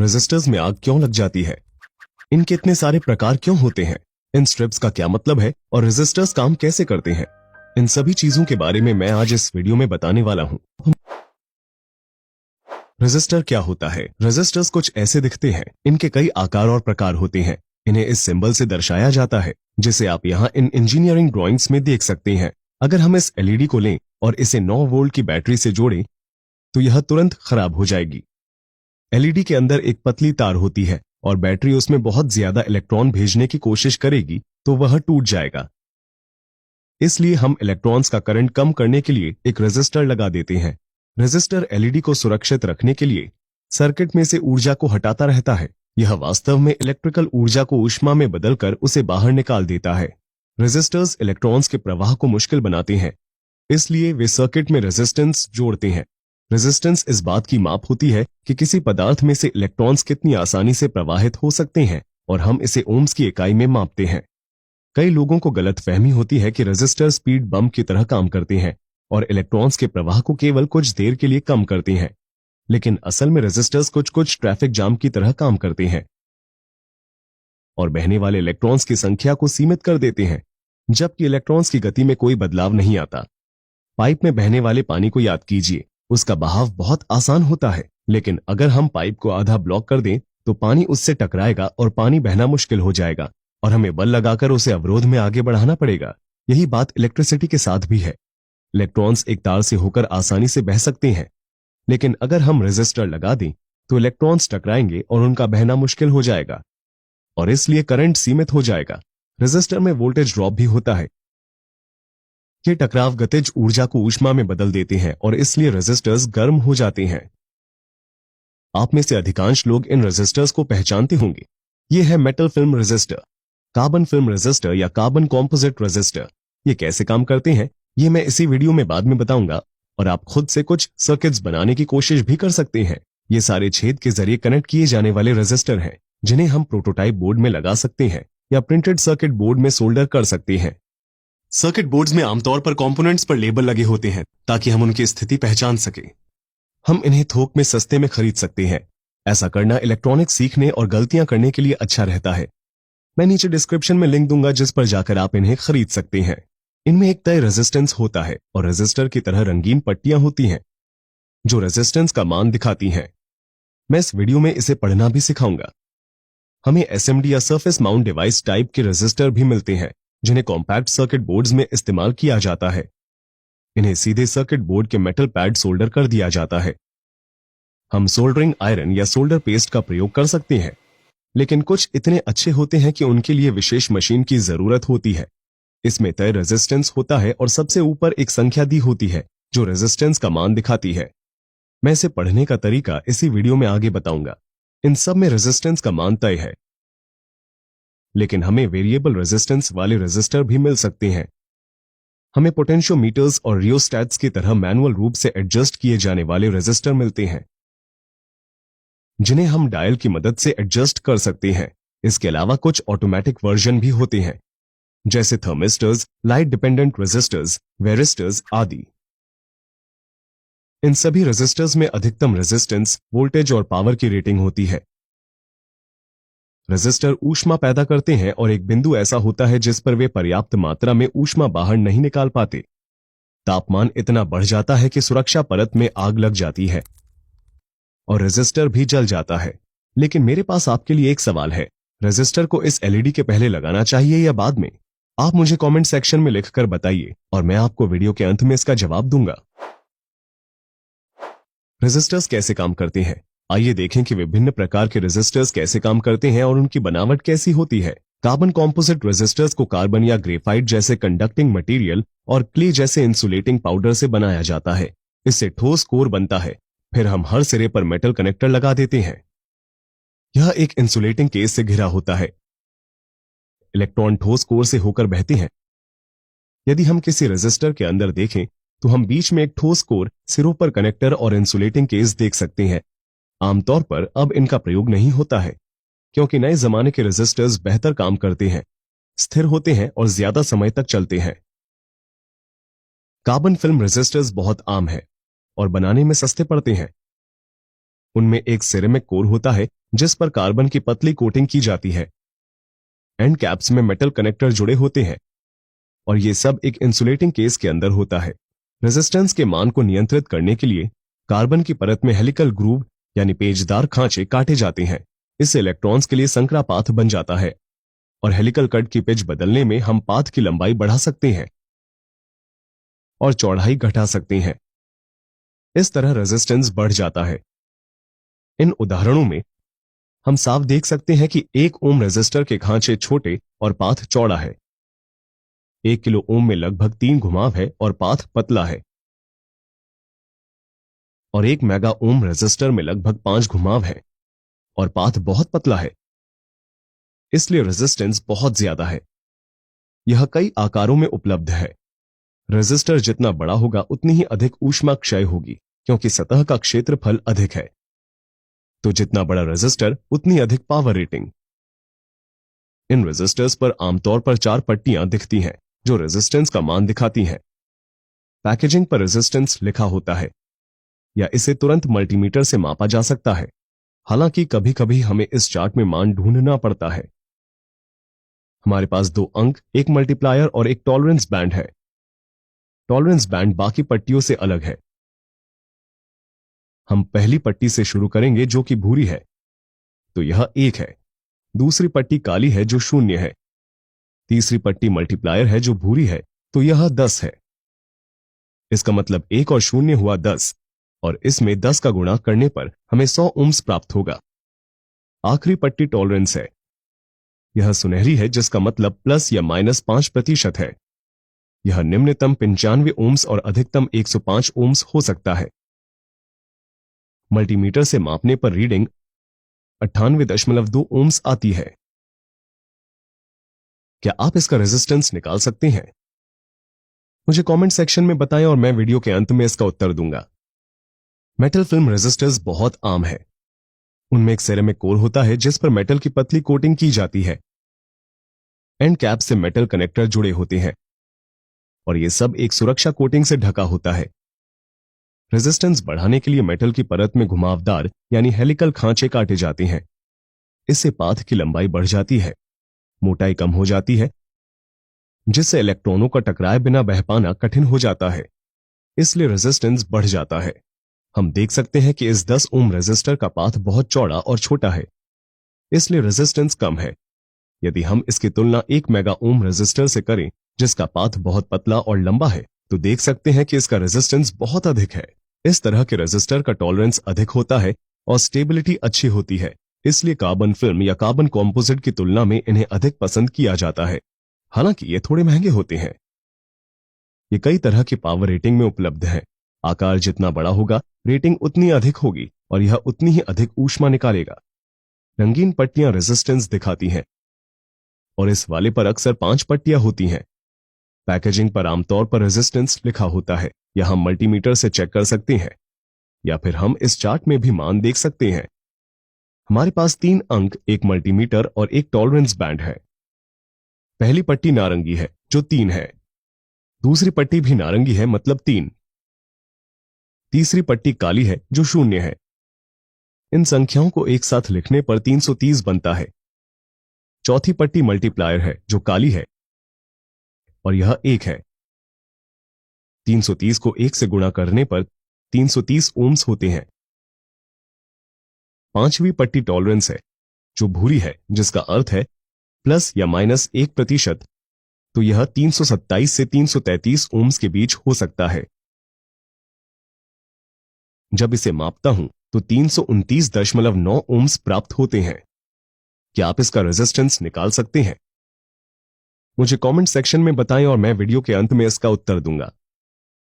Resistors में आग क्यों लग जाती है? इनके इतने सारे प्रकार क्यों होते हैं? इन स्ट्रिप्स का क्या मतलब है और रेजिस्टर्स काम कैसे करते हैं? इन सभी चीजों के बारे में मैं आज इस वीडियो में बताने वाला हूं। रेजिस्टर क्या होता है? रेजिस्टर्स कुछ ऐसे दिखते हैं। इनके कई आकार और प्रकार होते हैं। इन्हें इस सिंबल से दर्शाया जाता है, जिसे आप यहाँ इन इंजीनियरिंग ड्राइंग्स में देख सकते हैं। अगर हम इस एलईडी को लें और इसे 9 वोल्ट की बैटरी से जोड़ें, तो यह तुरंत खराब हो जाएगी। एलईडी के अंदर एक पतली तार होती है और बैटरी उसमें बहुत ज्यादा इलेक्ट्रॉन भेजने की कोशिश करेगी तो वह टूट जाएगा। इसलिए हम इलेक्ट्रॉन्स का करंट कम करने के लिए एक रेजिस्टर लगा देते हैं। रेजिस्टर एलईडी को सुरक्षित रखने के लिए सर्किट में से ऊर्जा को हटाता रहता है। यह वास्तव में इलेक्ट्रिकल ऊर्जा को ऊष्मा में बदलकर उसे बाहर निकाल देता है। रेजिस्टर्स इलेक्ट्रॉन्स के प्रवाह को मुश्किल बनाते हैं, इसलिए वे सर्किट में रेजिस्टेंस जोड़ते हैं। रेजिस्टेंस इस बात की माप होती है कि किसी पदार्थ में से इलेक्ट्रॉन्स कितनी आसानी से प्रवाहित हो सकते हैं और हम इसे ओम्स की इकाई में मापते हैं। कई लोगों को गलतफहमी होती है कि रेजिस्टर स्पीड बम की तरह काम करते हैं और इलेक्ट्रॉन्स के प्रवाह को केवल कुछ देर के लिए कम करते हैं, लेकिन असल में रेजिस्टर्स कुछ ट्रैफिक जाम की तरह काम करते हैं और बहने वाले इलेक्ट्रॉन्स की संख्या को सीमित कर देते हैं, जबकि इलेक्ट्रॉन्स की गति में कोई बदलाव नहीं आता। पाइप में बहने वाले पानी को याद कीजिए। उसका बहाव बहुत आसान होता है, लेकिन अगर हम पाइप को आधा ब्लॉक कर दें तो पानी उससे टकराएगा और पानी बहना मुश्किल हो जाएगा और हमें बल लगाकर उसे अवरोध में आगे बढ़ाना पड़ेगा। यही बात इलेक्ट्रिसिटी के साथ भी है। इलेक्ट्रॉन्स एक तार से होकर आसानी से बह सकते हैं, लेकिन अगर हम रेजिस्टर लगा दें तो इलेक्ट्रॉन्स टकराएंगे और उनका बहना मुश्किल हो जाएगा और इसलिए करंट सीमित हो जाएगा। रेजिस्टर में वोल्टेज ड्रॉप भी होता है। ये टकराव गतिज ऊर्जा को ऊष्मा में बदल देते हैं और इसलिए रेजिस्टर्स गर्म हो जाते हैं। आप में से अधिकांश लोग इन रेजिस्टर्स को पहचानते होंगे। ये है metal film resistor, carbon film resistor या कार्बन कॉम्पोजिट रेजिस्टर। ये कैसे काम करते हैं ये मैं इसी वीडियो में बाद में बताऊंगा और आप खुद से कुछ सर्किट्स बनाने की कोशिश भी कर सकते हैं। ये सारे छेद के जरिए कनेक्ट किए जाने वाले रेजिस्टर हैं, जिन्हें हम प्रोटोटाइप बोर्ड में लगा सकते हैं या प्रिंटेड सर्किट बोर्ड में सोल्डर कर सकते हैं। सर्किट बोर्ड्स में आमतौर पर कंपोनेंट्स पर लेबल लगे होते हैं ताकि हम उनकी स्थिति पहचान सकें। हम इन्हें थोक में सस्ते में खरीद सकते हैं। ऐसा करना इलेक्ट्रॉनिक्स सीखने और गलतियां करने के लिए अच्छा रहता है। मैं नीचे डिस्क्रिप्शन में लिंक दूंगा जिस पर जाकर आप इन्हें खरीद सकते हैं। इनमें एक तय रेजिस्टेंस होता है और रेजिस्टर की तरह रंगीन पट्टियां होती हैं जो रेजिस्टेंस का मान दिखाती हैं। मैं इस वीडियो में इसे पढ़ना भी सिखाऊंगा। हमें एसएमडी या सरफेस माउंट डिवाइस टाइप के रेजिस्टर भी मिलते हैं, जिन्हें कॉम्पैक्ट सर्किट बोर्ड्स में इस्तेमाल किया जाता है। इन्हें सीधे सर्किट बोर्ड के मेटल पैड सोल्डर कर दिया जाता है। हम सोल्डरिंग आयरन या सोल्डर पेस्ट का प्रयोग कर सकते हैं, लेकिन कुछ इतने अच्छे होते हैं कि उनके लिए विशेष मशीन की जरूरत होती है। इसमें तय रेजिस्टेंस होता है और सबसे ऊपर एक संख्या दी होती है जो रेजिस्टेंस का मान दिखाती है। मैं इसे पढ़ने का तरीका इसी वीडियो में आगे बताऊंगा। इन सब में रेजिस्टेंस का मान तय है, लेकिन हमें वेरिएबल रेजिस्टेंस वाले रेजिस्टर भी मिल सकते हैं। हमें पोटेंशियोमीटर्स और रियोस्टैट्स की तरह मैनुअल रूप से एडजस्ट किए जाने वाले रेजिस्टर मिलते हैं, जिन्हें हम डायल की मदद से एडजस्ट कर सकते हैं। इसके अलावा कुछ ऑटोमेटिक वर्जन भी होते हैं, जैसे थर्मिस्टर्स, लाइट डिपेंडेंट रेजिस्टर्स, वेरिस्टर्स आदि। इन सभी रेजिस्टर्स में अधिकतम रेजिस्टेंस, वोल्टेज और पावर की रेटिंग होती है। रेजिस्टर ऊष्मा पैदा करते हैं और एक बिंदु ऐसा होता है जिस पर वे पर्याप्त मात्रा में ऊष्मा बाहर नहीं निकाल पाते। तापमान इतना बढ़ जाता है कि सुरक्षा परत में आग लग जाती है और रेजिस्टर भी जल जाता है। लेकिन मेरे पास आपके लिए एक सवाल है, रेजिस्टर को इस एलईडी के पहले लगाना चाहिए या बाद में? आप मुझे कमेंट सेक्शन में लिखकर बताइए और मैं आपको वीडियो के अंत में इसका जवाब दूंगा। रेजिस्टर्स कैसे काम करते हैं? आइए देखें कि विभिन्न प्रकार के रेजिस्टर्स कैसे काम करते हैं और उनकी बनावट कैसी होती है। कार्बन कॉम्पोजिट रेजिस्टर्स को कार्बन या ग्रेफाइट जैसे कंडक्टिंग मटेरियल और क्ले जैसे इंसुलेटिंग पाउडर से बनाया जाता है। इससे ठोस कोर बनता है, फिर हम हर सिरे पर मेटल कनेक्टर लगा देते हैं। यह एक इंसुलेटिंग केस से घिरा होता है। इलेक्ट्रॉन ठोस कोर से होकर बहते हैं। यदि हम किसी रेजिस्टर के अंदर देखें तो हम बीच में एक ठोस कोर, सिरों पर कनेक्टर और इंसुलेटिंग केस देख सकते हैं। आमतौर पर अब इनका प्रयोग नहीं होता है, क्योंकि नए जमाने के रेजिस्टर्स बेहतर काम करते हैं, स्थिर होते हैं और ज्यादा समय तक चलते हैं। कार्बन फिल्म रेजिस्टर्स बहुत आम है और बनाने में सस्ते पड़ते हैं। उनमें एक सिरेमिक कोर होता है जिस पर कार्बन की पतली कोटिंग की जाती है। एंड कैप्स में मेटल कनेक्टर जुड़े होते हैं और ये सब एक इंसुलेटिंग केस के अंदर होता है। रेजिस्टेंस के मान को नियंत्रित करने के लिए कार्बन की परत में हेलिकल ग्रूव यानी पेचदार खांचे काटे जाते हैं। इससे इलेक्ट्रॉन्स के लिए संकरा पाथ बन जाता है और हेलिकल कट की पिच बदलने में हम पाथ की लंबाई बढ़ा सकते हैं और चौड़ाई घटा सकते हैं। इस तरह रेजिस्टेंस बढ़ जाता है। इन उदाहरणों में हम साफ देख सकते हैं कि 1 ओम रेजिस्टर के खांचे छोटे और पाथ चौड़ा है। 1 किलो ओम में लगभग 3 घुमाव है और पाथ पतला है और 1 मेगा ओम रेजिस्टर में लगभग 5 घुमाव है और पाथ बहुत पतला है। इसलिए रेजिस्टेंस बहुत ज्यादा है। यह कई आकारों में उपलब्ध है। रेजिस्टर जितना बड़ा होगा उतनी ही अधिक ऊष्मा क्षय होगी क्योंकि सतह का क्षेत्रफल अधिक है। तो जितना बड़ा रेजिस्टर उतनी अधिक पावर रेटिंग। इन रेजिस्टर्स पर आमतौर पर 4 पट्टियां दिखती हैं जो रेजिस्टेंस का मान दिखाती हैं। पैकेजिंग पर रेजिस्टेंस लिखा होता है या इसे तुरंत मल्टीमीटर से मापा जा सकता है। हालांकि कभी कभी हमें इस चार्ट में मान ढूंढना पड़ता है। हमारे पास 2 अंक, एक मल्टीप्लायर और एक टॉलरेंस बैंड है। टॉलरेंस बैंड बाकी पट्टियों से अलग है। हम पहली पट्टी से शुरू करेंगे जो कि भूरी है, तो यह 1 है। दूसरी पट्टी काली है जो 0 है। तीसरी पट्टी मल्टीप्लायर है जो भूरी है, तो यह 10 है। इसका मतलब 1 और 0 हुआ 10 और इसमें 10 का गुणा करने पर हमें 100 ओम्स प्राप्त होगा। आखिरी पट्टी टॉलरेंस है। यह सुनहरी है जिसका मतलब प्लस या माइनस 5% है। यह निम्नतम 95 ओम्स और अधिकतम 105 ओम्स हो सकता है। मल्टीमीटर से मापने पर रीडिंग 98.2 ओम्स आती है। क्या आप इसका रेजिस्टेंस निकाल सकते हैं? मुझे कमेंट सेक्शन में बताएं और मैं वीडियो के अंत में इसका उत्तर दूंगा। मेटल फिल्म रेजिस्टर्स बहुत आम है। उनमें एक सेरेमिक कोर होता है जिस पर मेटल की पतली कोटिंग की जाती है। एंड कैप से मेटल कनेक्टर जुड़े होते हैं और यह सब एक सुरक्षा कोटिंग से ढका होता है। रेजिस्टेंस बढ़ाने के लिए मेटल की परत में घुमावदार यानी हेलिकल खांचे काटे जाते हैं। इससे पाथ की लंबाई बढ़ जाती है, मोटाई कम हो जाती है, जिससे इलेक्ट्रॉनों का टकराए बिना बह पाना कठिन हो जाता है। इसलिए रेजिस्टेंस बढ़ जाता है। हम देख सकते हैं कि इस 10 ओम रेजिस्टर का पाथ बहुत चौड़ा और छोटा है, इसलिए रेजिस्टेंस कम है। यदि हम इसकी तुलना 1 मेगा ओम रेजिस्टर से करें जिसका पाथ बहुत पतला और लंबा है, तो देख सकते हैं कि इसका रेजिस्टेंस बहुत अधिक है। इस तरह के रेजिस्टर का टॉलरेंस अधिक होता है और स्टेबिलिटी अच्छी होती है। इसलिए कार्बन फिल्म या कार्बन कॉम्पोजिट की तुलना में इन्हें अधिक पसंद किया जाता है। हालांकि ये थोड़े महंगे होते हैं। ये कई तरह की पावर रेटिंग में उपलब्ध है। आकार जितना बड़ा होगा रेटिंग उतनी अधिक होगी और यह उतनी ही अधिक ऊष्मा निकालेगा। रंगीन पट्टियां रेजिस्टेंस दिखाती हैं और इस वाले पर अक्सर 5 पट्टियां होती हैं। पैकेजिंग पर आमतौर पर रेजिस्टेंस लिखा होता है या हम मल्टीमीटर से चेक कर सकते हैं या फिर हम इस चार्ट में भी मान देख सकते हैं। हमारे पास 3 अंक, एक मल्टीमीटर और एक टॉलरेंस बैंड है। पहली पट्टी नारंगी है जो 3 है। दूसरी पट्टी भी नारंगी है मतलब 3। तीसरी पट्टी काली है जो 0 है। इन संख्याओं को एक साथ लिखने पर 330 बनता है। चौथी पट्टी मल्टीप्लायर है जो काली है और यह 1 है। 330 को 1 से गुणा करने पर 330 ओम्स होते हैं। पांचवी पट्टी टॉलरेंस है जो भूरी है जिसका अर्थ है प्लस या माइनस 1%, तो यह 327 से 333 ओम्स के बीच हो सकता है। जब इसे मापता हूं तो 329.9 ओम्स प्राप्त होते हैं। क्या आप इसका रेजिस्टेंस निकाल सकते हैं? मुझे कमेंट सेक्शन में बताएं और मैं वीडियो के अंत में इसका उत्तर दूंगा।